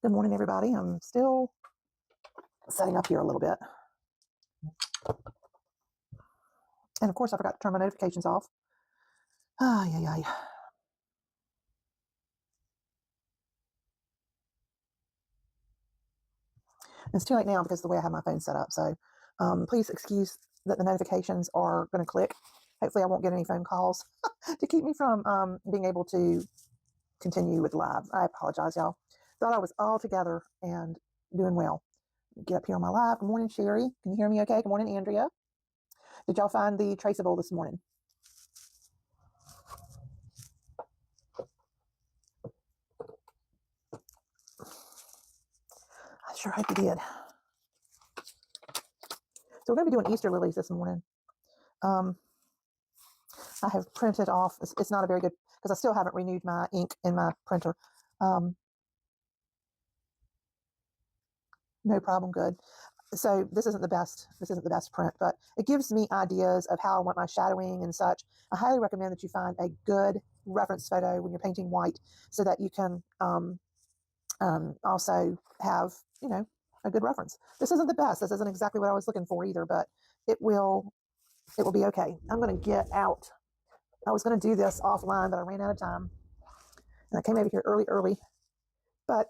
Good morning, everybody. I'm still setting up here a little bit. And of course, I forgot to turn my notifications off. Yeah. It's too late now because of the way I have my phone set up. So please excuse that the notifications are going to click. Hopefully, I won't get any phone calls to keep me from being able to continue with live. I apologize, y'all. Thought I was all together and doing well. Get up here on my live. Good morning, Sherry. Can you hear me okay? Good morning, Andrea. Did y'all find the traceable this morning? I sure hope you did. So we're going to be doing Easter lilies this morning. I have printed off. It's not a very good, because I still haven't renewed my ink in my printer. No problem, good. So this isn't the best. This isn't the best print, but it gives me ideas of how I want my shadowing and such. I highly recommend that you find a good reference photo when you're painting white, so that you can also have, a good reference. This isn't the best. This isn't exactly what I was looking for either, but it will be okay. I'm going to get out. I was going to do this offline, but I ran out of time, and I came over here early. But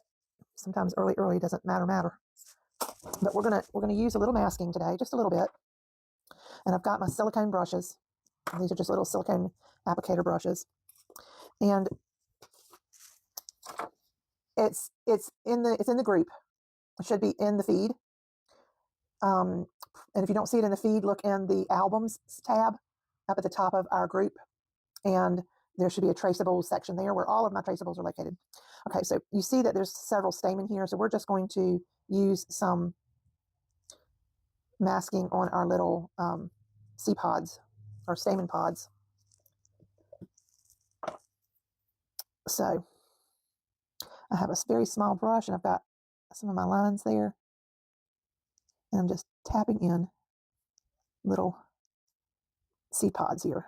sometimes early doesn't matter. But we're gonna use a little masking today, just a little bit. And I've got my silicone brushes. These are just little silicone applicator brushes, and it's in the group. It should be in the feed. And if you don't see it in the feed, look in the albums tab up at the top of our group, and there should be a traceable section there where all of my traceables are located. Okay, so you see that there's several stamen here, so we're just going to use some masking on our little seed pods or stamen pods. So I have a very small brush, and I've got some of my lines there, and I'm just tapping in little seed pods here,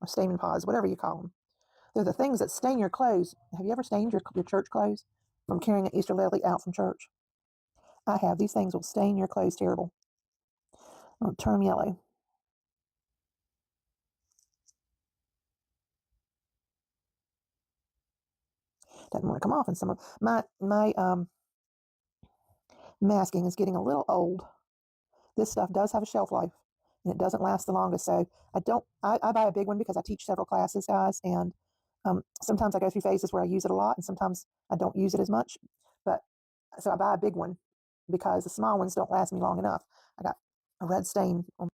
or stamen pods, whatever you call them. They're the things that stain your clothes. Have you ever stained your church clothes from carrying an Easter lily out from church? I have. These things will stain your clothes terrible. I'll turn them yellow. Doesn't want to come off, and some of my masking is getting a little old. This stuff does have a shelf life, and it doesn't last the longest. So I buy a big one because I teach several classes, guys, and sometimes I go through phases where I use it a lot, and sometimes I don't use it as much. But so I buy a big one because the small ones don't last me long enough. I got a red stain on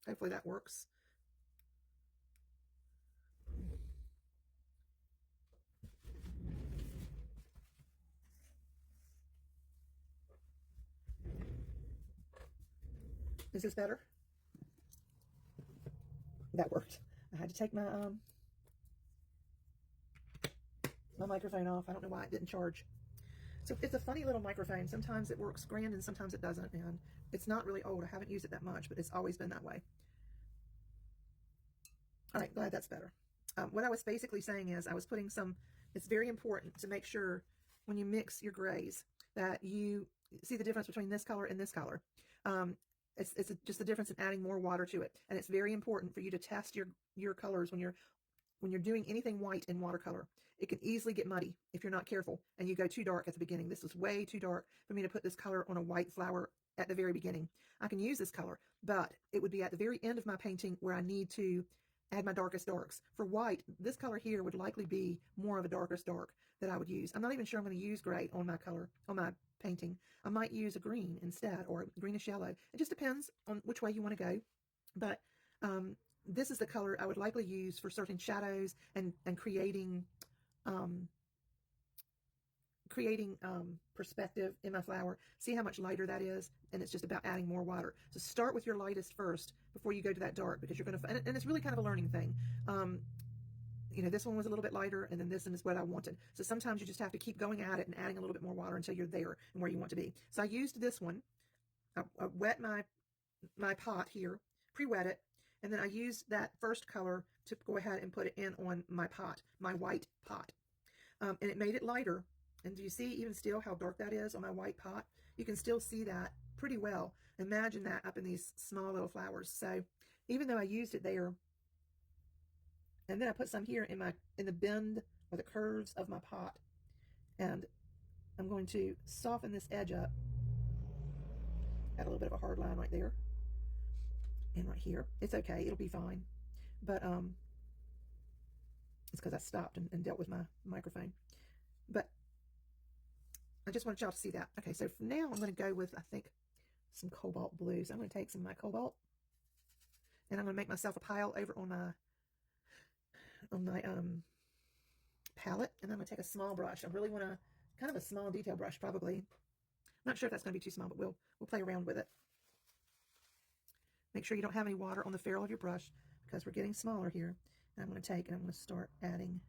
Hopefully that works. Is this better? That worked. I had to take my my microphone off. I don't know why it didn't charge. So it's a funny little microphone. Sometimes it works grand and sometimes it doesn't. And it's not really old. I haven't used it that much, but it's always been that way. All right, glad that's better. What I was basically saying is I was putting some, it's very important to make sure when you mix your grays that you see the difference between this color and this color. It's just the difference in adding more water to it. And it's very important for you to test your colors when you're doing anything white in watercolor. It can easily get muddy if you're not careful and you go too dark at the beginning. This was way too dark for me to put this color on a white flower at the very beginning. I can use this color, but it would be at the very end of my painting where I need to add my darkest darks. For white, this color here would likely be more of a darkest dark that I would use. I'm not even sure I'm going to use gray on my color, on my painting. I might use a green instead, or a greenish yellow. It just depends on which way you want to go. But this is the color I would likely use for certain shadows and creating perspective in my flower. See how much lighter that is, and it's just about adding more water. So start with your lightest first before you go to that dark, because you're going to, and it's really kind of a learning thing. You know, this one was a little bit lighter, and then this one is what I wanted. So sometimes you just have to keep going at it and adding a little bit more water until you're there and where you want to be. So I used this one. I wet my pot here, pre-wet it, and then I used that first color to go ahead and put it in on my pot, my white pot. And it made it lighter. And do you see even still how dark that is on my white pot? You can still see that pretty well. Imagine that up in these small little flowers. So even though I used it there, and then I put some here in the bend or the curves of my pot, and I'm going to soften this edge up. Got a little bit of a hard line right there. And right here. It's okay, it'll be fine. But it's because I stopped and dealt with my microphone. But I just wanted y'all to see that. Okay, so for now I'm going to go with, I think, some cobalt blues. I'm going to take some of my cobalt, and I'm going to make myself a pile over on my palette, and I'm going to take a small brush. I really want to, kind of a small detail brush probably. I'm not sure if that's going to be too small, but we'll play around with it. Make sure you don't have any water on the ferrule of your brush because we're getting smaller here. And I'm going to take and I'm going to start adding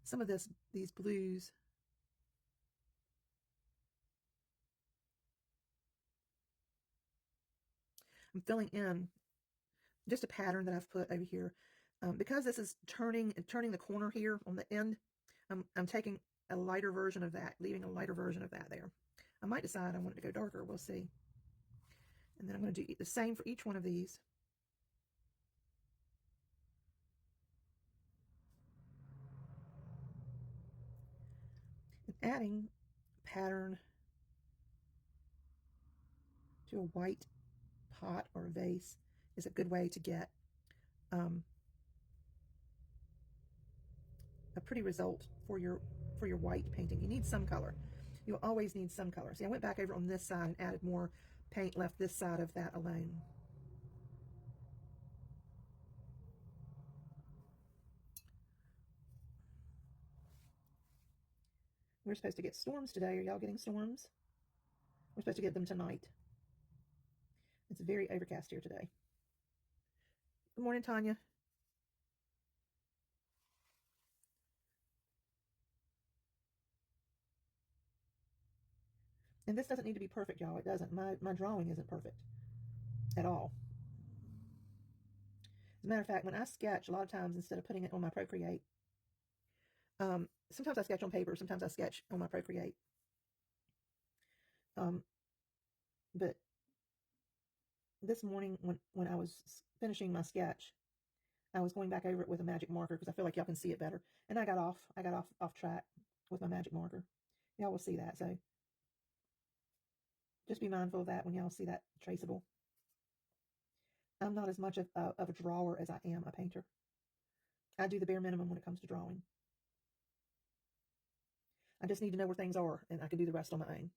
some of these blues. I'm filling in just a pattern that I've put over here. Because this is turning the corner here on the end, I'm taking a lighter version of that, leaving a lighter version of that there. I might decide I want it to go darker. We'll see. And then I'm going to do the same for each one of these. And adding pattern to a white pot or a vase is a good way to get a pretty result for your white painting. You need some color. You'll always need some color. See, I went back over on this side and added more paint, left this side of that alone. We're supposed to get storms today. Are y'all getting storms? We're supposed to get them tonight. It's very overcast here today. Good morning, Tanya. And this doesn't need to be perfect, y'all. It doesn't. My drawing isn't perfect at all. As a matter of fact, when I sketch, a lot of times, instead of putting it on my Procreate, sometimes I sketch on paper, sometimes I sketch on my Procreate. But this morning, when I was finishing my sketch, I was going back over it with a magic marker because I feel like y'all can see it better. And I got off track with my magic marker. Y'all will see that. So just be mindful of that when y'all see that traceable. I'm not as much of a drawer as I am a painter. I do the bare minimum when it comes to drawing. I just need to know where things are, and I can do the rest on my own.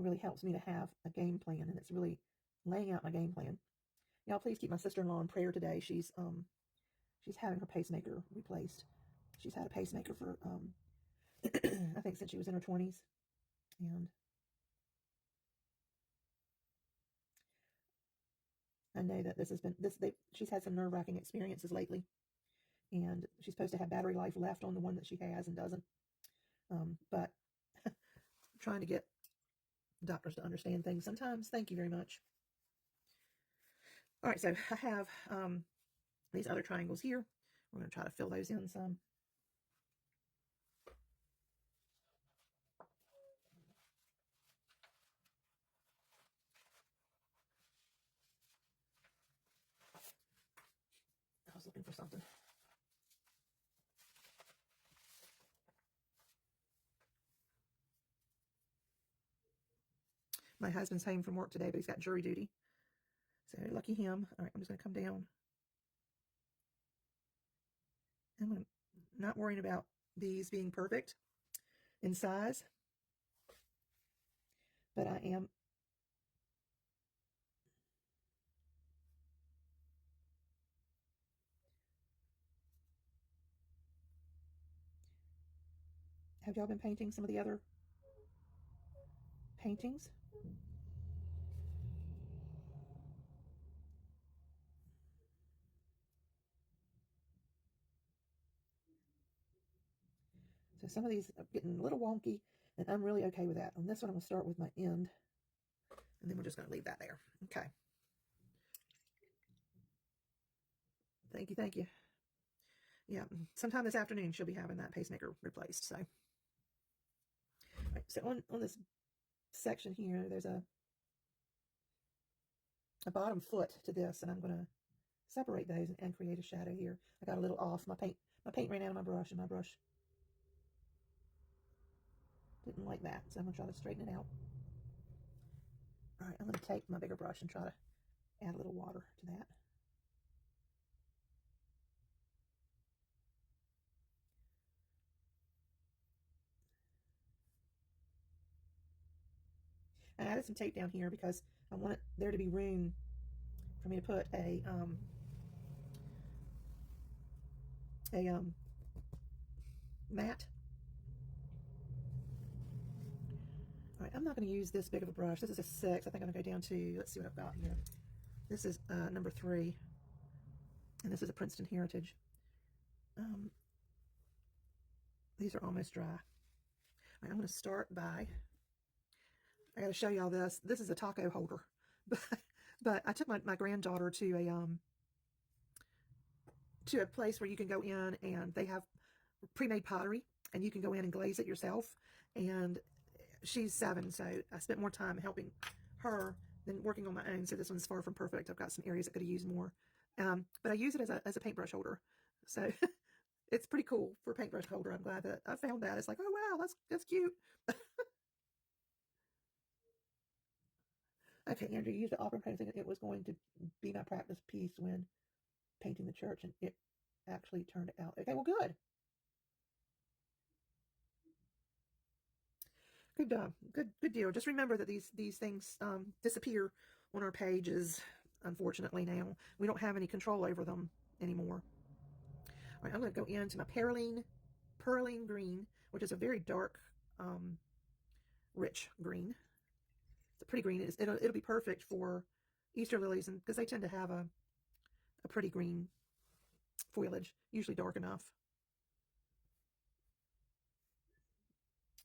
really helps me to have a game plan, and it's really laying out my game plan. Y'all, please keep my sister-in-law in prayer today. She's having her pacemaker replaced. She's had a pacemaker for I think since she was in her 20s, and I know that she's had some nerve-wracking experiences lately, and she's supposed to have battery life left on the one that she has and doesn't. But trying to get doctors to understand things sometimes. Thank you very much. All right, so I have these other triangles here. We're going to try to fill those in some. I was looking for something. My husband's home from work today, but he's got jury duty. So lucky him. All right, I'm just going to come down. I'm not worrying about these being perfect in size, but I am have y'all been painting some of the other paintings? So some of these are getting a little wonky, and I'm really okay with that. On this one, I'm going to start with my end, and then we're just going to leave that there. Okay. Thank you, thank you. Yeah, sometime this afternoon she'll be having that pacemaker replaced. So, right, so on this section here, there's a bottom foot to this, and I'm going to separate those and create a shadow here. I got a little off. My paint ran out of my brush, and my brush didn't like that, so I'm going to try to straighten it out. All right, I'm going to take my bigger brush and try to add a little water to that. I added some tape down here because I want there to be room for me to put a mat. All right, I'm not going to use this big of a brush. This is a 6. I think I'm going to go down to, let's see what I've got here. This is number 3, and this is a Princeton Heritage. These are almost dry. All right, I'm going to start by, I got to show y'all this. This is a taco holder, but I took my granddaughter to a place where you can go in and they have pre-made pottery, and you can go in and glaze it yourself. And she's 7, so I spent more time helping her than working on my own. So this one's far from perfect. I've got some areas that could have used more, but I use it as a paintbrush holder. So it's pretty cool for a paintbrush holder. I'm glad that I found that. It's like, oh wow, that's cute. Okay, Andrew, you used the opera painting. It was going to be my practice piece when painting the church, and it actually turned out okay. Well, good. Good deal. Just remember that these things disappear on our pages. Unfortunately, now we don't have any control over them anymore. All right, I'm going to go into my Perline green, which is a very dark, rich green. It's a pretty green. It'll be perfect for Easter lilies, and because they tend to have a pretty green foliage, usually dark enough.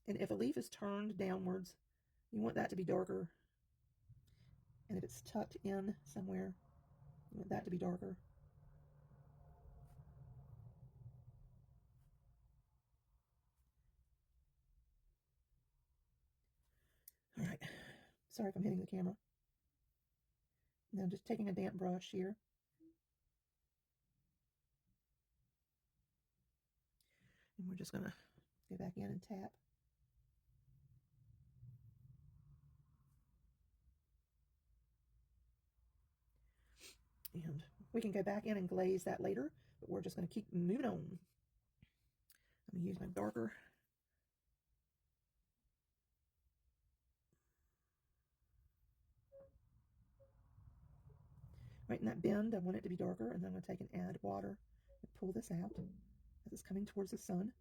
And if a leaf is turned downwards, you want that to be darker. And if it's tucked in somewhere, you want that to be darker. All right. Sorry if I'm hitting the camera. Now I'm just taking a damp brush here. And we're just going to go back in and tap. And we can go back in and glaze that later, but we're just going to keep moving on. I'm going to use my darker. Right in that bend, I want it to be darker, and then I'm going to take and add water and pull this out as it's coming towards the sun.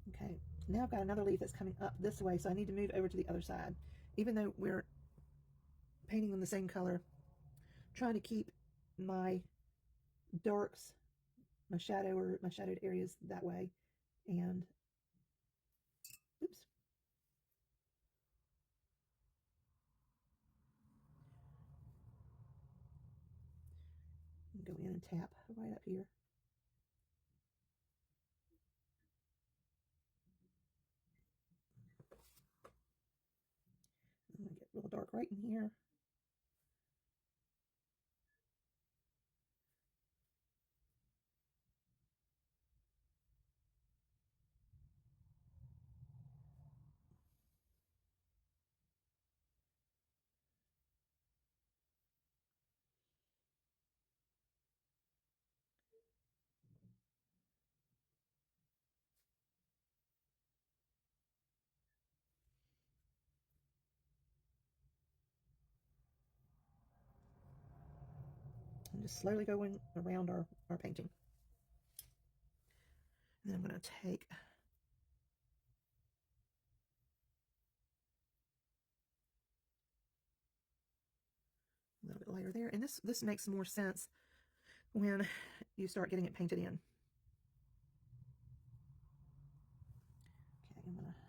Okay, now I've got another leaf that's coming up this way, so I need to move over to the other side. Even though we're painting in the same color, trying to keep my darks, my shadow or my shadowed areas that way. And oops. Go in and tap right up here. I'm going to get real dark right in here. And just slowly going around our painting. And then I'm going to take a little bit lighter there. And this makes more sense when you start getting it painted in. Okay, I'm going to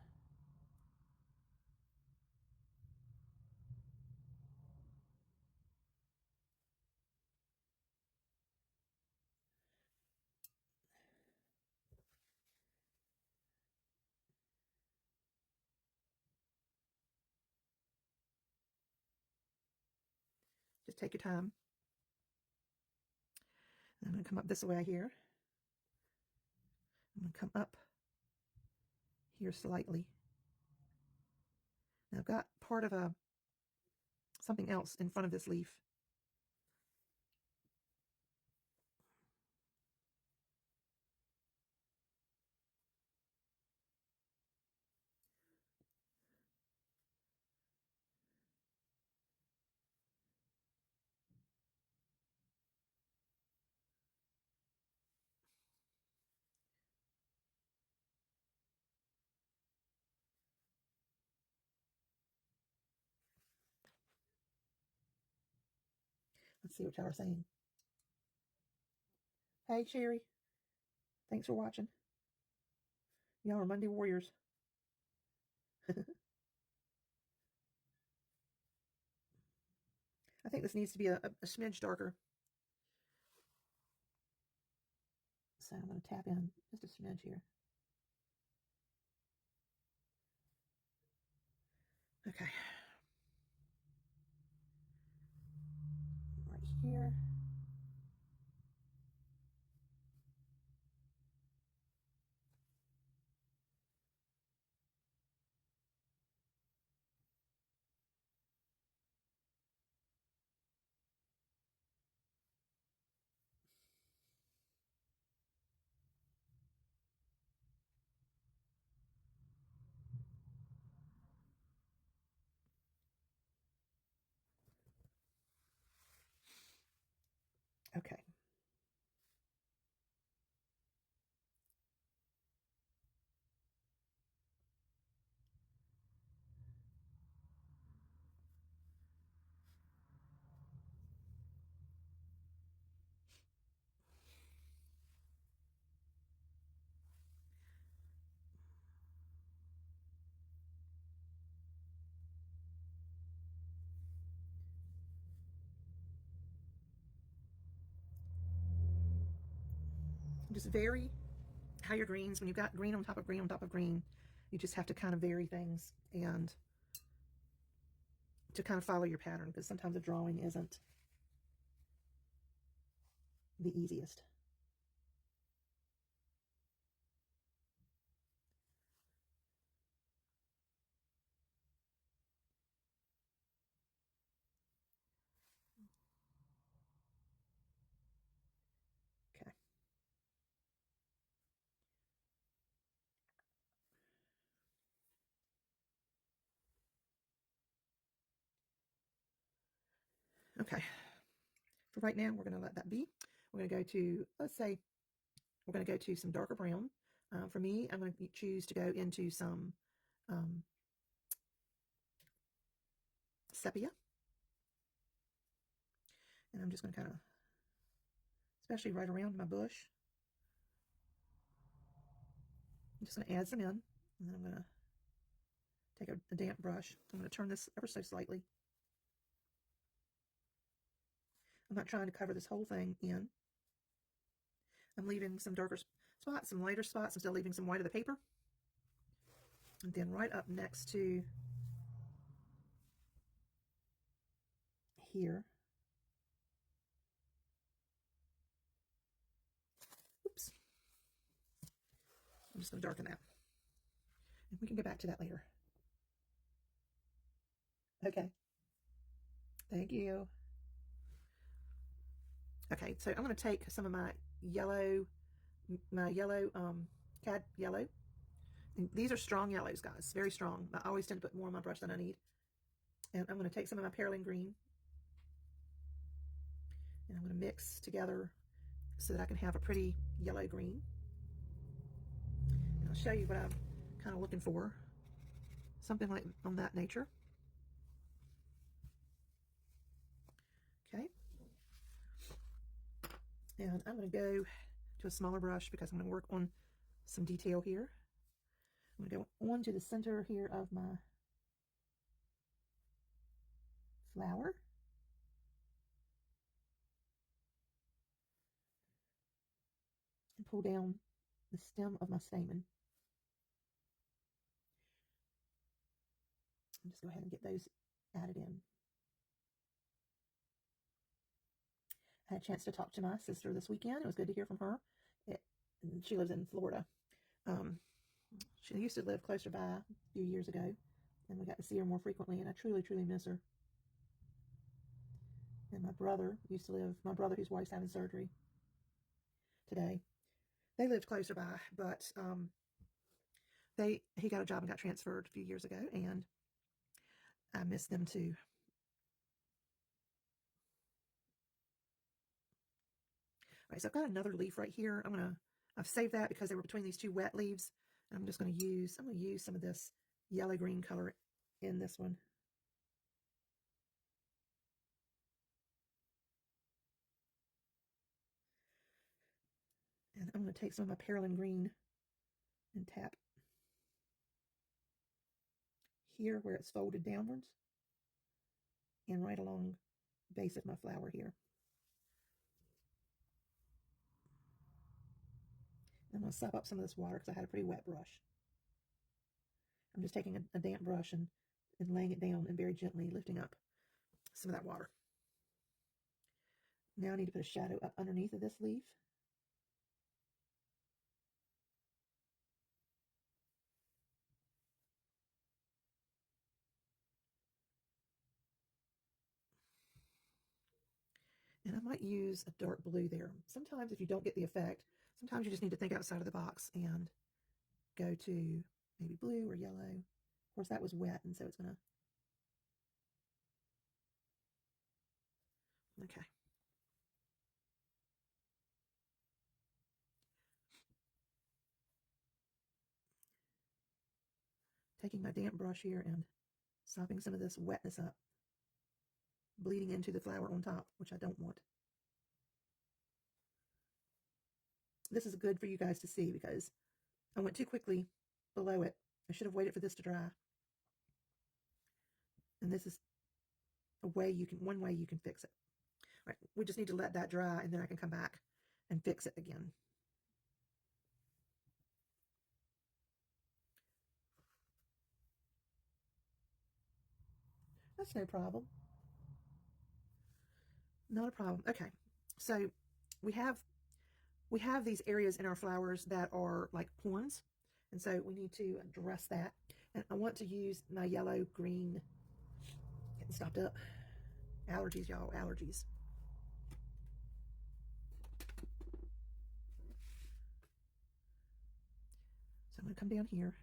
just take your time. And I'm going to come up this way here. I'm going to come up here slightly. Now I've got part of something else in front of this leaf. Let's see what y'all are saying. Hey, Sherry. Thanks for watching. Y'all are Monday Warriors. I think this needs to be a smidge darker. So I'm going to tap in just a smidge here. Okay. Right here. Okay. Just vary how your greens, when you've got green on top of green on top of green, you just have to kind of vary things and to kind of follow your pattern, because sometimes a drawing isn't the easiest. Okay, for right now, we're going to let that be. We're going to go to, let's say, we're going to go to some darker brown. For me, I'm going to choose to go into some sepia. And I'm just going to kind of, especially right around my bush, I'm just going to add some in. And then I'm going to take a damp brush. I'm going to turn this ever so slightly. I'm not trying to cover this whole thing in. I'm leaving some darker spots, some lighter spots. I'm still leaving some white of the paper. And then right up next to here, oops, I'm just going to darken that. And we can get back to that later. Okay. Thank you. Okay, so I'm going to take some of my yellow cad yellow. And these are strong yellows, guys, very strong. I always tend to put more on my brush than I need. And I'm going to take some of my Pearland green, and I'm going to mix together so that I can have a pretty yellow green. And I'll show you what I'm kind of looking for. Something like on that nature. Okay. And I'm going to go to a smaller brush because I'm going to work on some detail here. I'm going to go on to the center here of my flower. And pull down the stem of my stamen. And just go ahead and get those added in. I had a chance to talk to my sister this weekend. It was good to hear from her. She lives in Florida. She used to live closer by a few years ago, and we got to see her more frequently, and I truly, truly miss her. And my brother whose wife's having surgery today, they lived closer by, but he got a job and got transferred a few years ago, and I miss them too. All right, so I've got another leaf right here. I've saved that because they were between these two wet leaves. I'm going to use some of this yellow green color in this one. And I'm going to take some of my Pearland green and tap here where it's folded downwards and right along the base of my flower here. I'm going to sop up some of this water because I had a pretty wet brush. I'm just taking a damp brush and laying it down and very gently lifting up some of that water. Now I need to put a shadow up underneath of this leaf. And I might use a dark blue there. Sometimes if you don't get the effect, sometimes you just need to think outside of the box and go to maybe blue or yellow. Of course, that was wet, and so it's going to... Okay. Taking my damp brush here and sopping some of this wetness up, bleeding into the flower on top, which I don't want. This is good for you guys to see because I went too quickly below it. I should have waited for this to dry. And this is one way you can fix it. All right, we just need to let that dry, and then I can come back and fix it again. That's no problem. Not a problem. Okay, so we have these areas in our flowers that are like horns, and so we need to address that. And I want to use my yellow green. Getting stopped up. Allergies, y'all, allergies. So I'm going to come down here,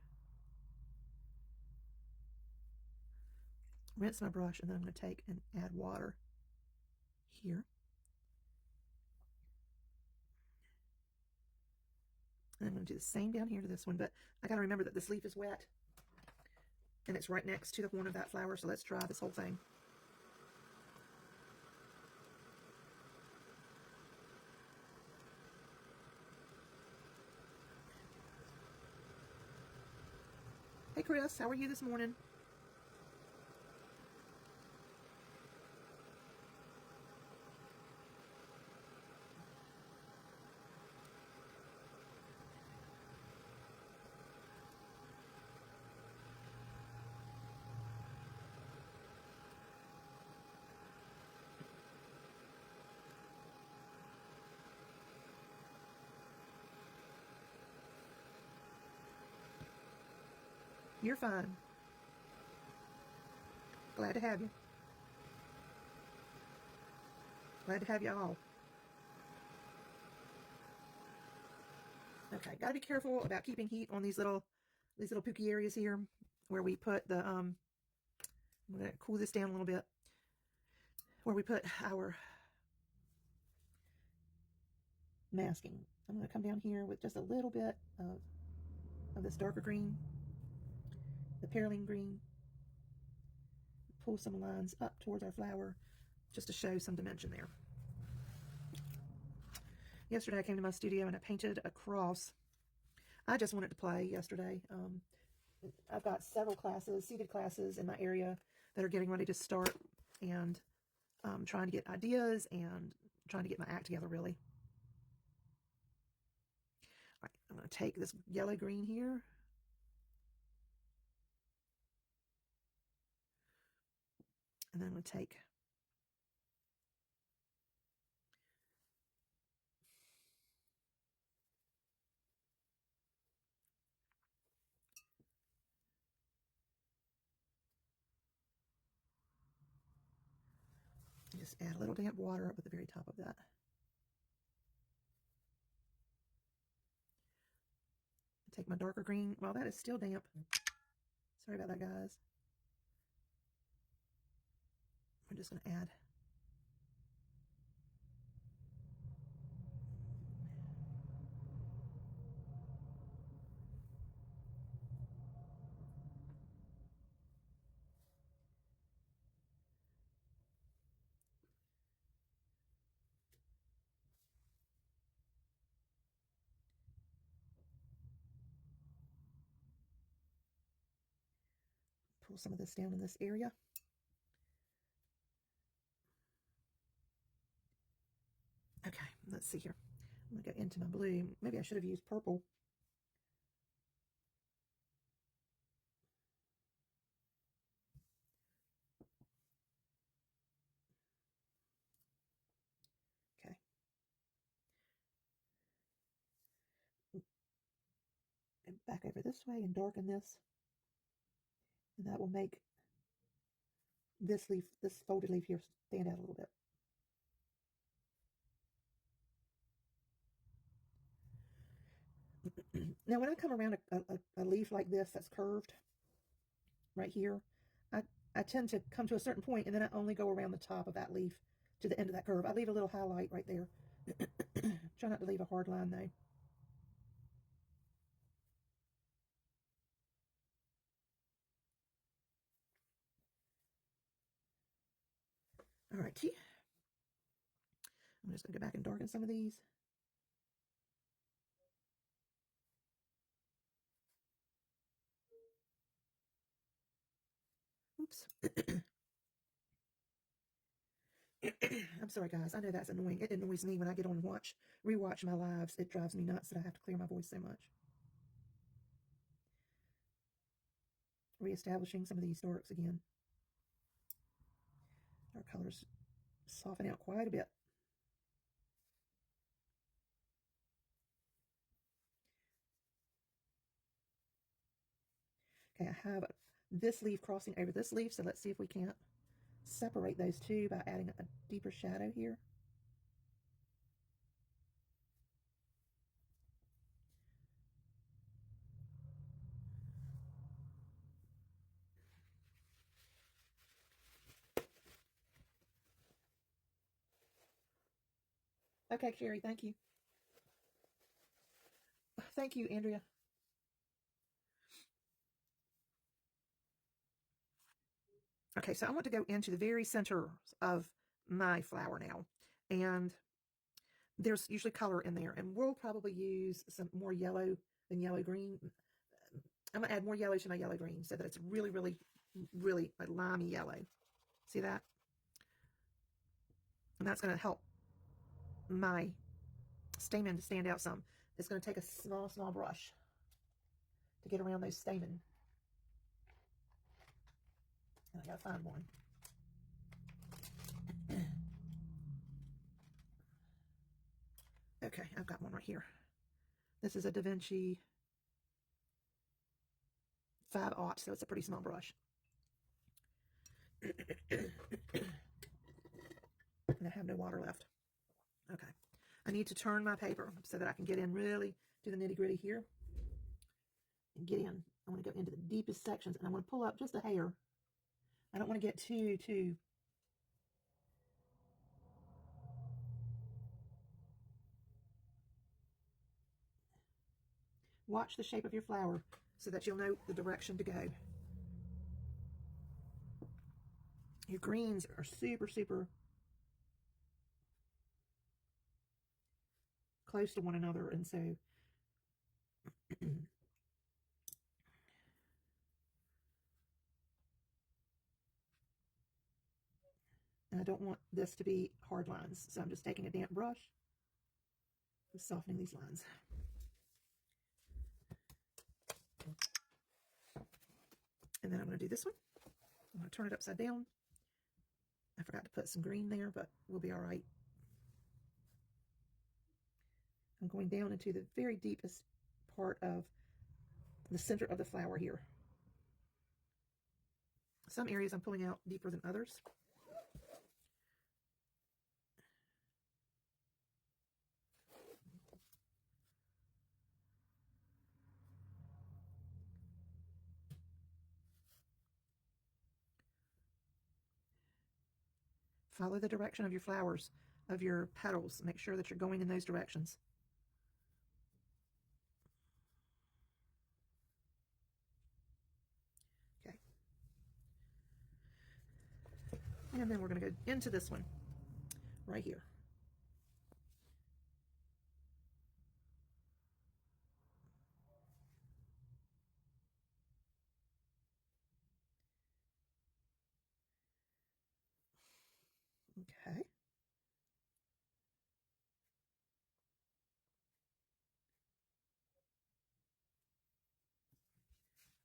rinse my brush, and then I'm going to take and add water here. And I'm going to do the same down here to this one, but I got to remember that this leaf is wet and it's right next to the one of that flower, so let's try this whole thing. Hey Chris, how are you this morning? You're fine. Glad to have you. Glad to have you all. Okay, got to be careful about keeping heat on these little pooky areas here where we put the I'm going to cool this down a little bit. Where we put our masking. I'm going to come down here with just a little bit of this darker green, the perylene green, pull some lines up towards our flower just to show some dimension there. Yesterday I came to my studio and I painted a cross. I just wanted to play yesterday. I've got several classes, seated classes in my area that are getting ready to start, and trying to get ideas and trying to get my act together, really. All right, I'm going to take this yellow green here. And then I'm going to take just add a little damp water up at the very top of that. Take my darker green. Well, that is still damp. Sorry about that, guys. We're just going to add pull some of this down in this area. Okay, let's see here. I'm going to go into my blue. Maybe I should have used purple. Okay. And back over this way and darken this. And that will make this leaf, this folded leaf here, stand out a little bit. Now, when I come around a leaf like this that's curved right here, I tend to come to a certain point and then I only go around the top of that leaf to the end of that curve. I leave a little highlight right there. Try not to leave a hard line though. All righty. I'm just going to go back and darken some of these. Oops. I'm sorry, guys. I know that's annoying. It annoys me when I get on and rewatch my lives. It drives me nuts that I have to clear my voice so much. Reestablishing some of these darks again. Our colors soften out quite a bit. Okay, I have this leaf crossing over this leaf, so let's see if we can't separate those two by adding a deeper shadow here. Okay, Sherry, thank you. Thank you, Andrea. Okay, so I want to go into the very center of my flower now. And there's usually color in there. And we'll probably use some more yellow than yellow green. I'm going to add more yellow to my yellow green so that it's really, really, really a limey yellow. See that? And that's going to help my stamen to stand out some. It's going to take a small, small brush to get around those stamen. And I got to find one. Okay, I've got one right here. This is a Da Vinci 5/0, so it's a pretty small brush. And I have no water left. Okay. I need to turn my paper so that I can get in really do the nitty gritty here. And get in. I want to go into the deepest sections and I want to pull up just a hair. I don't want to get too watch the shape of your flower so that you'll know the direction to go. Your greens are super, super close to one another, and so and I don't want this to be hard lines, so I'm just taking a damp brush and softening these lines. And then I'm going to do this one. I'm going to turn it upside down. I forgot to put some green there, but we'll be all right. I'm going down into the very deepest part of the center of the flower here. Some areas I'm pulling out deeper than others. Follow the direction of your flowers, of your petals. Make sure that you're going in those directions. Okay. And then we're going to go into this one right here. Okay.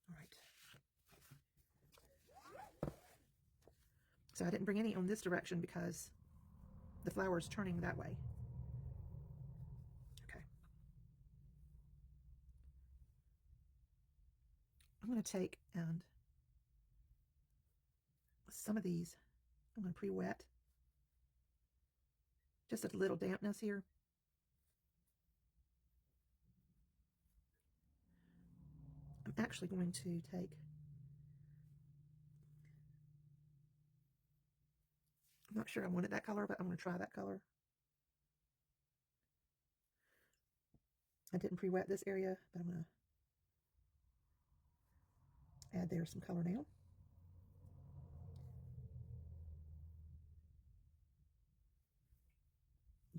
All right. So I didn't bring any on this direction because the flower is turning that way. Okay. I'm going to take and some of these, I'm going to pre-wet. Just a little dampness here. I'm actually going to take, I'm not sure I wanted that color, but I'm going to try that color. I didn't pre-wet this area, but I'm going to add there some color now.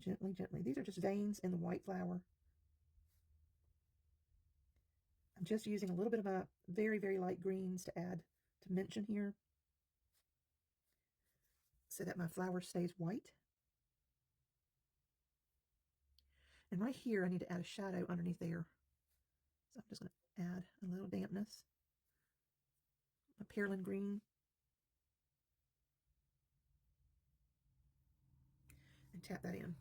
Gently, gently. These are just veins in the white flower. I'm just using a little bit of my very, very light greens to add to mention here so that my flower stays white. And right here, I need to add a shadow underneath there. So I'm just going to add a little dampness. A pearland green. And tap that in.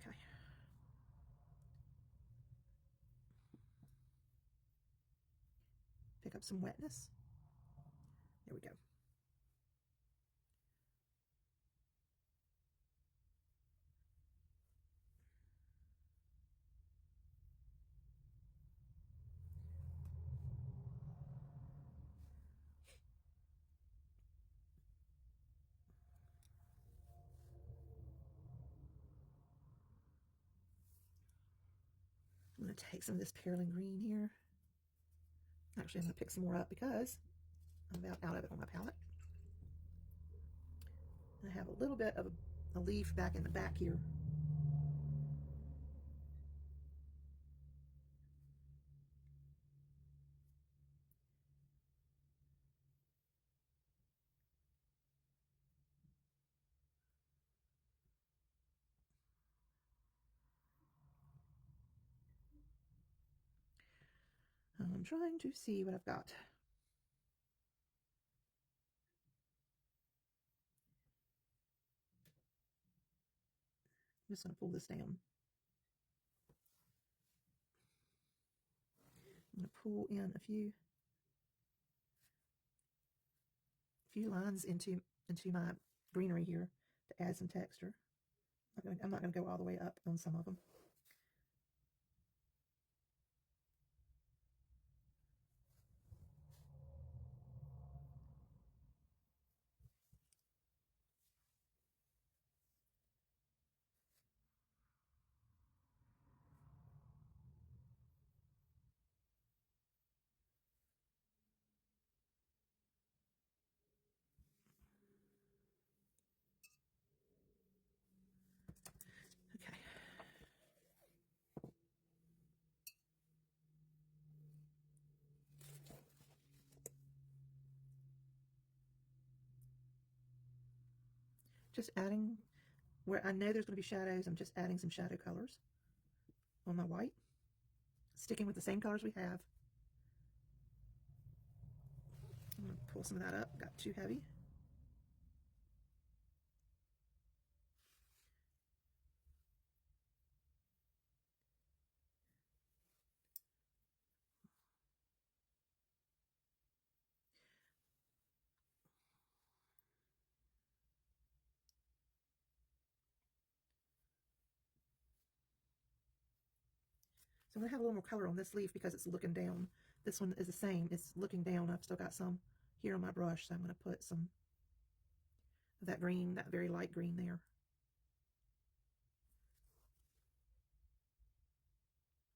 Okay. Pick up some wetness. There we go. going to take some of this Pearland green here. Actually, I'm going to pick some more up because I'm about out of it on my palette. I have a little bit of a leaf back in the back here. I'm trying to see what I've got. I'm just going to pull this down. I'm going to pull in a few lines into my greenery here to add some texture. I'm not going to go all the way up on some of them. Okay. Just adding where I know there's going to be shadows, I'm just adding some shadow colors on my white. Sticking with the same colors we have. I'm going to pull some of that up. Got too heavy. So I'm going to have a little more color on this leaf because it's looking down. This one is the same. It's looking down. I've still got some here on my brush, so I'm going to put some of that green, that very light green there.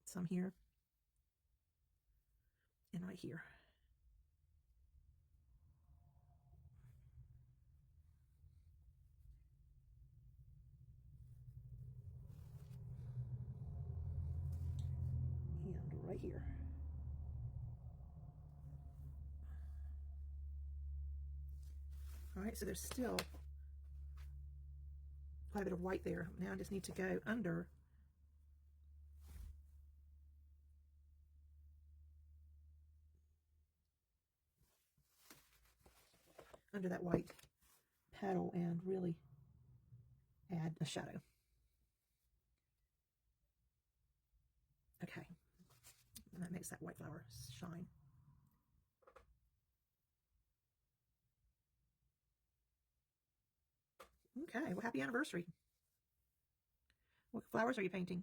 Some here. And right here. And right here. All right, so there's still quite a bit of white there. Now I just need to go under that white petal and really add a shadow. Okay, and that makes that white flower shine. Okay, well, happy anniversary. What flowers are you painting?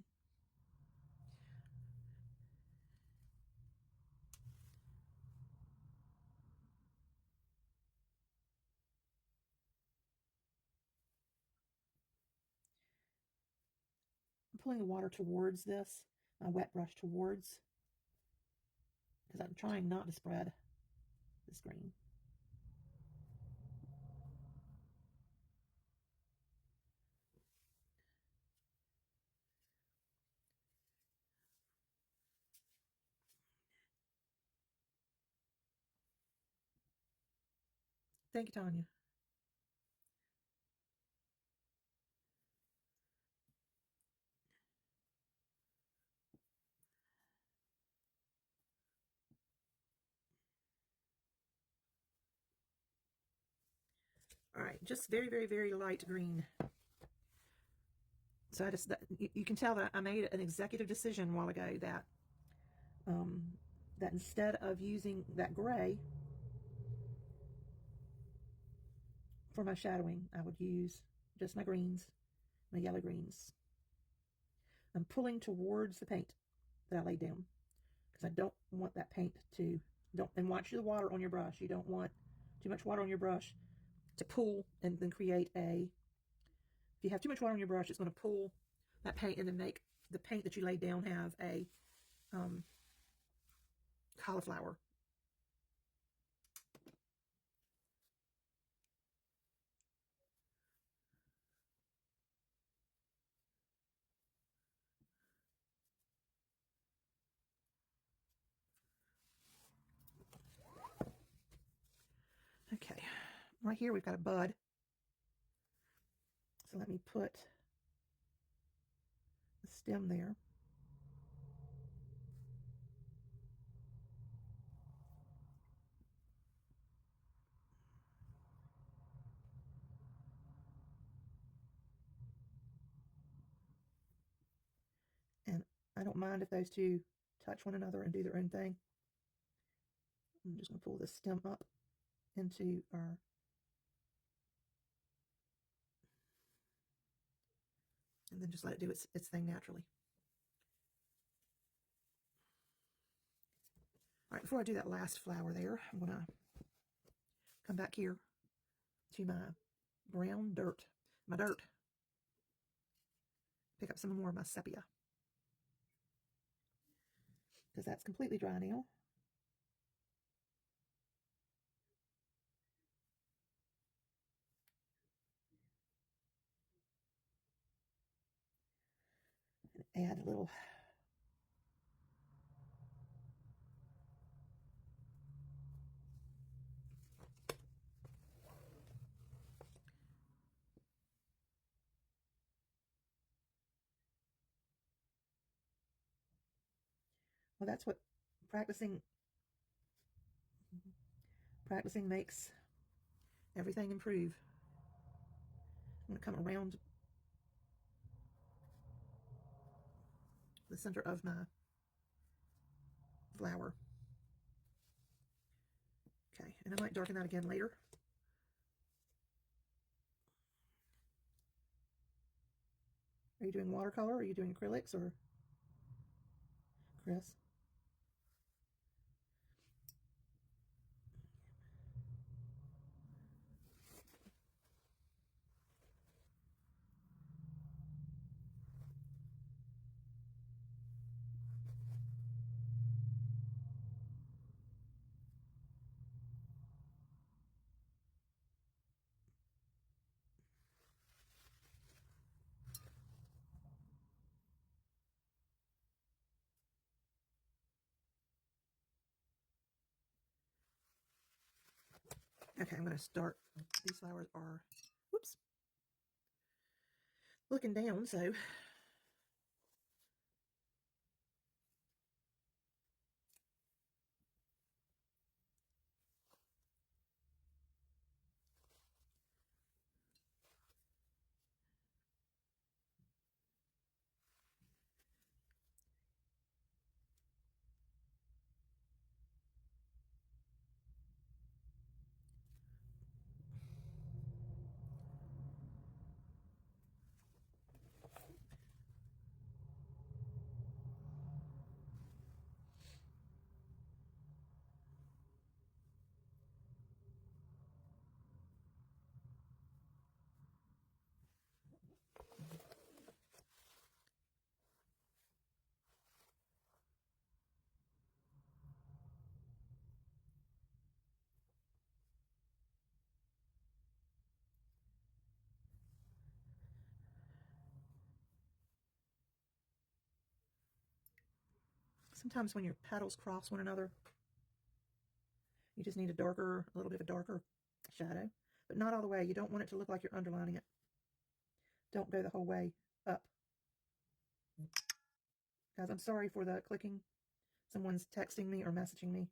I'm pulling the water towards this, my wet brush towards, because I'm trying not to spread this green. Thank you, Tanya. All right, just very, very, very light green. So you can tell that I made an executive decision a while ago that that instead of using that gray for my shadowing, I would use just my greens, my yellow greens. I'm pulling towards the paint that I laid down because I don't want that paint to, and watch the water on your brush. You don't want too much water on your brush to pull and then create if you have too much water on your brush, it's going to pull that paint and then make the paint that you laid down have a cauliflower. Okay, right here we've got a bud. So let me put the stem there. And I don't mind if those two touch one another and do their own thing. I'm just going to pull this stem up into our and then just let it do its thing naturally. All right, before I do that last flower there, I'm going to come back here to my brown dirt, pick up some more of my sepia, because that's completely dry now. And add a little well, that's what practicing makes everything improve. I'm going to come around the center of my flower. Okay, and I might darken that again later. Are you doing watercolor? Or are you doing acrylics, or Chris? Okay, I'm going to start. These flowers are, whoops, looking down, so sometimes when your petals cross one another, you just need a little bit of a darker shadow, but not all the way. You don't want it to look like you're underlining it. Don't go the whole way up. Guys, I'm sorry for the clicking. Someone's texting me or messaging me.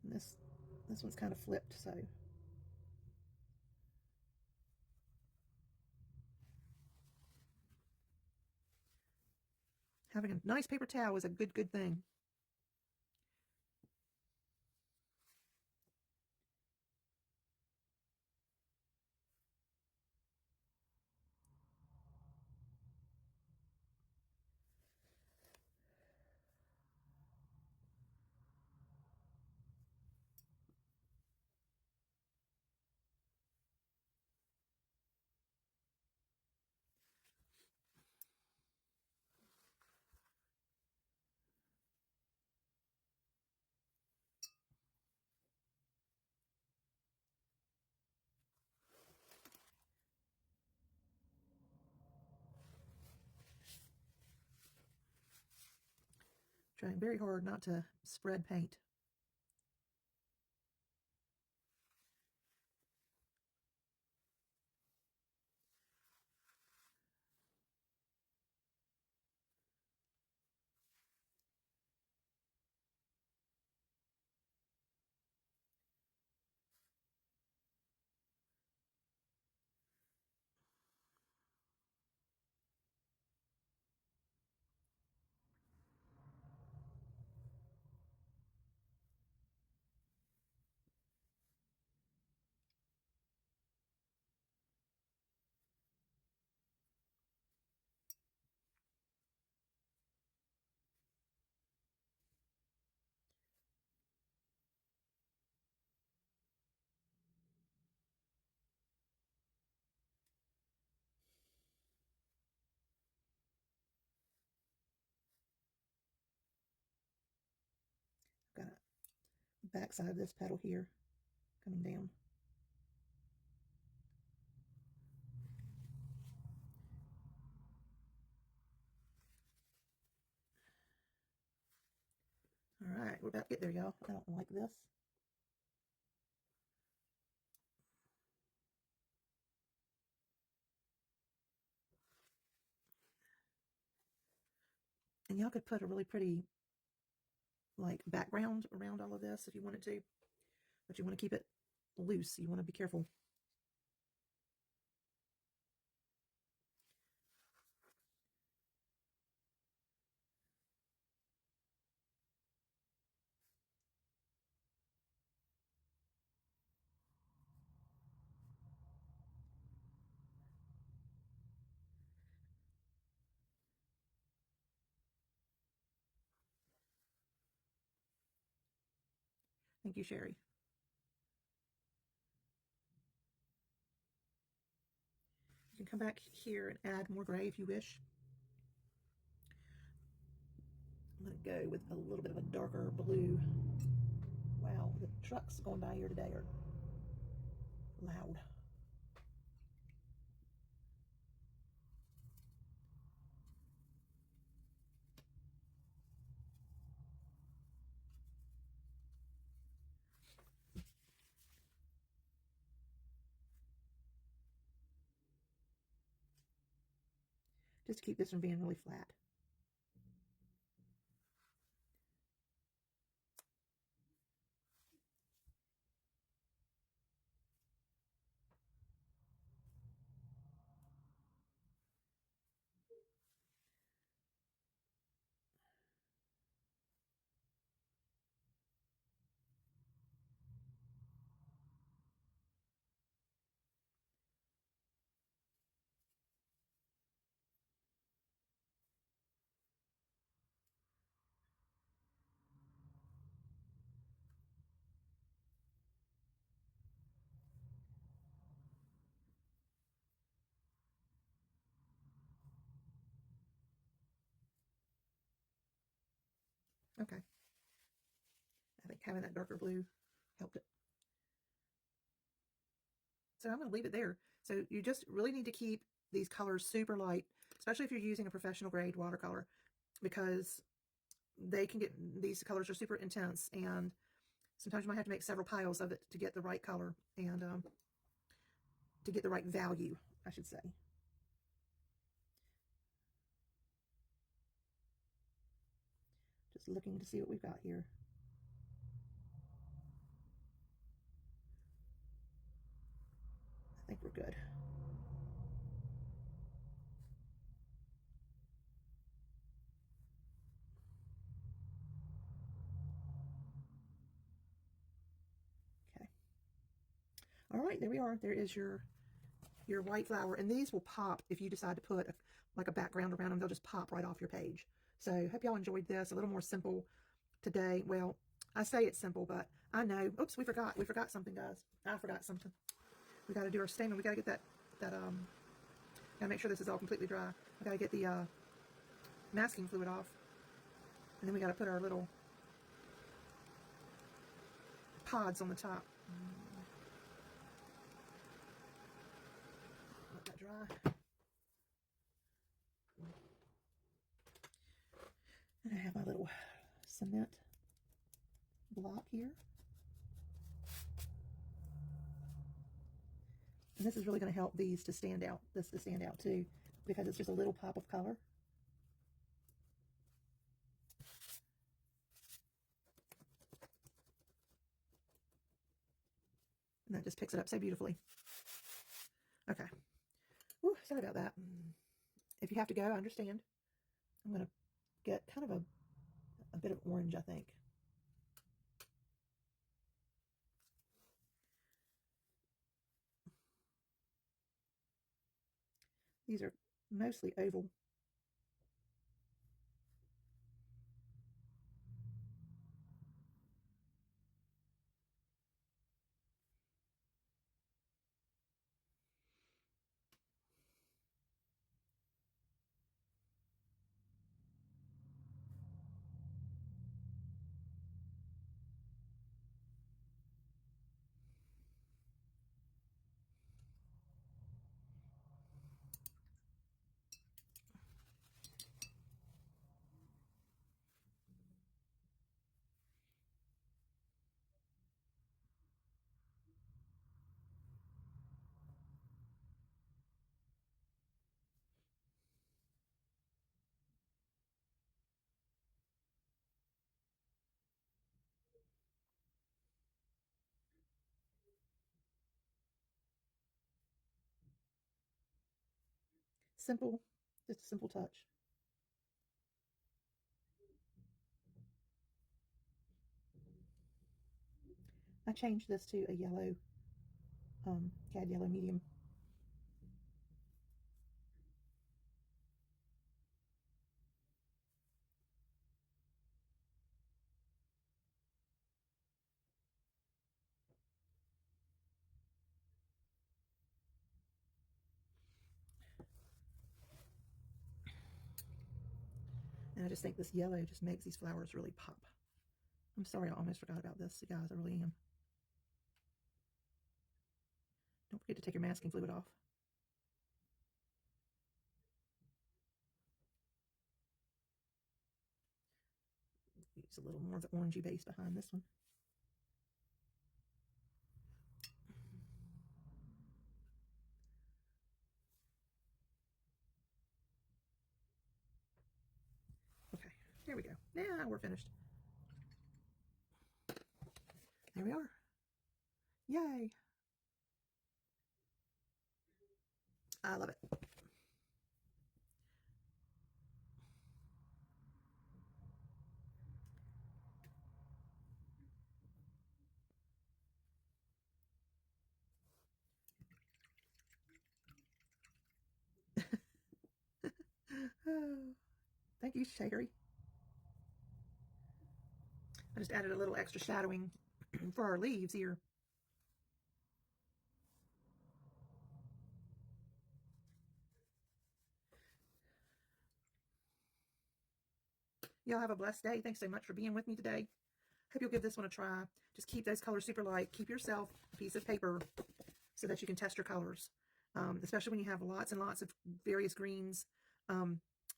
And this one's kind of flipped, so having a nice paper towel is a good thing. Trying very hard not to spread paint. Got a back side of this petal here coming down. All right, we're about to get there, y'all. I don't like this. And y'all could put a really pretty like background around all of this if you wanted to, but you want to keep it loose. You want to be careful. Thank you, Sherry. You can come back here and add more gray if you wish. I'm going to go with a little bit of a darker blue. Wow, the trucks going by here today are loud. Just to keep this from being really flat. Okay. I think having that darker blue helped it. So I'm going to leave it there. So you just really need to keep these colors super light, especially if you're using a professional grade watercolor, because they can get, these colors are super intense, and sometimes you might have to make several piles of it to get the right color and to get the right value, I should say. Just looking to see what we've got here. I think we're good. Okay. All right, there we are. There is your white flower, and these will pop if you decide to put like a background around them. They'll just pop right off your page. So hope y'all enjoyed this. A little more simple today. Well, I say it's simple, but I know. Oops, we forgot something, guys. I forgot something. We got to do our stamen. We got to get that gotta make sure this is all completely dry. We got to get the masking fluid off, and then we got to put our little pods on the top. Let that dry. And I have my little cement block here. And this is really going to help these to stand out, this to stand out too, because it's just a little pop of color. And that just picks it up so beautifully. Okay. Whew, sorry about that. If you have to go, I understand. I'm going to get kind of a bit of orange, I think. These are mostly oval. Simple, just a simple touch. I changed this to a yellow, cad yellow medium. And I just think this yellow just makes these flowers really pop. I'm sorry, I almost forgot about this, guys. I really am. Don't forget to take your masking fluid off. Use a little more of the orangey base behind this one. Okay, there we go. Now we're finished. There we are. Yay. I love it. Oh, thank you, Sherry. I just added a little extra shadowing for our leaves here. Y'all have a blessed day. Thanks so much for being with me today. Hope you'll give this one a try. Just keep those colors super light. Keep yourself a piece of paper so that you can test your colors, especially when you have lots and lots of various greens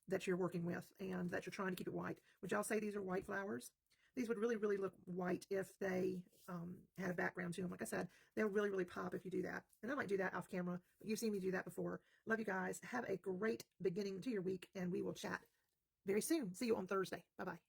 that you're working with and that you're trying to keep it white. Would y'all say these are white flowers? These would really, really look white if they had a background to them. Like I said, they'll really, really pop if you do that. And I might do that off camera, but you've seen me do that before. Love you guys. Have a great beginning to your week, and we will chat very soon. See you on Thursday. Bye-bye.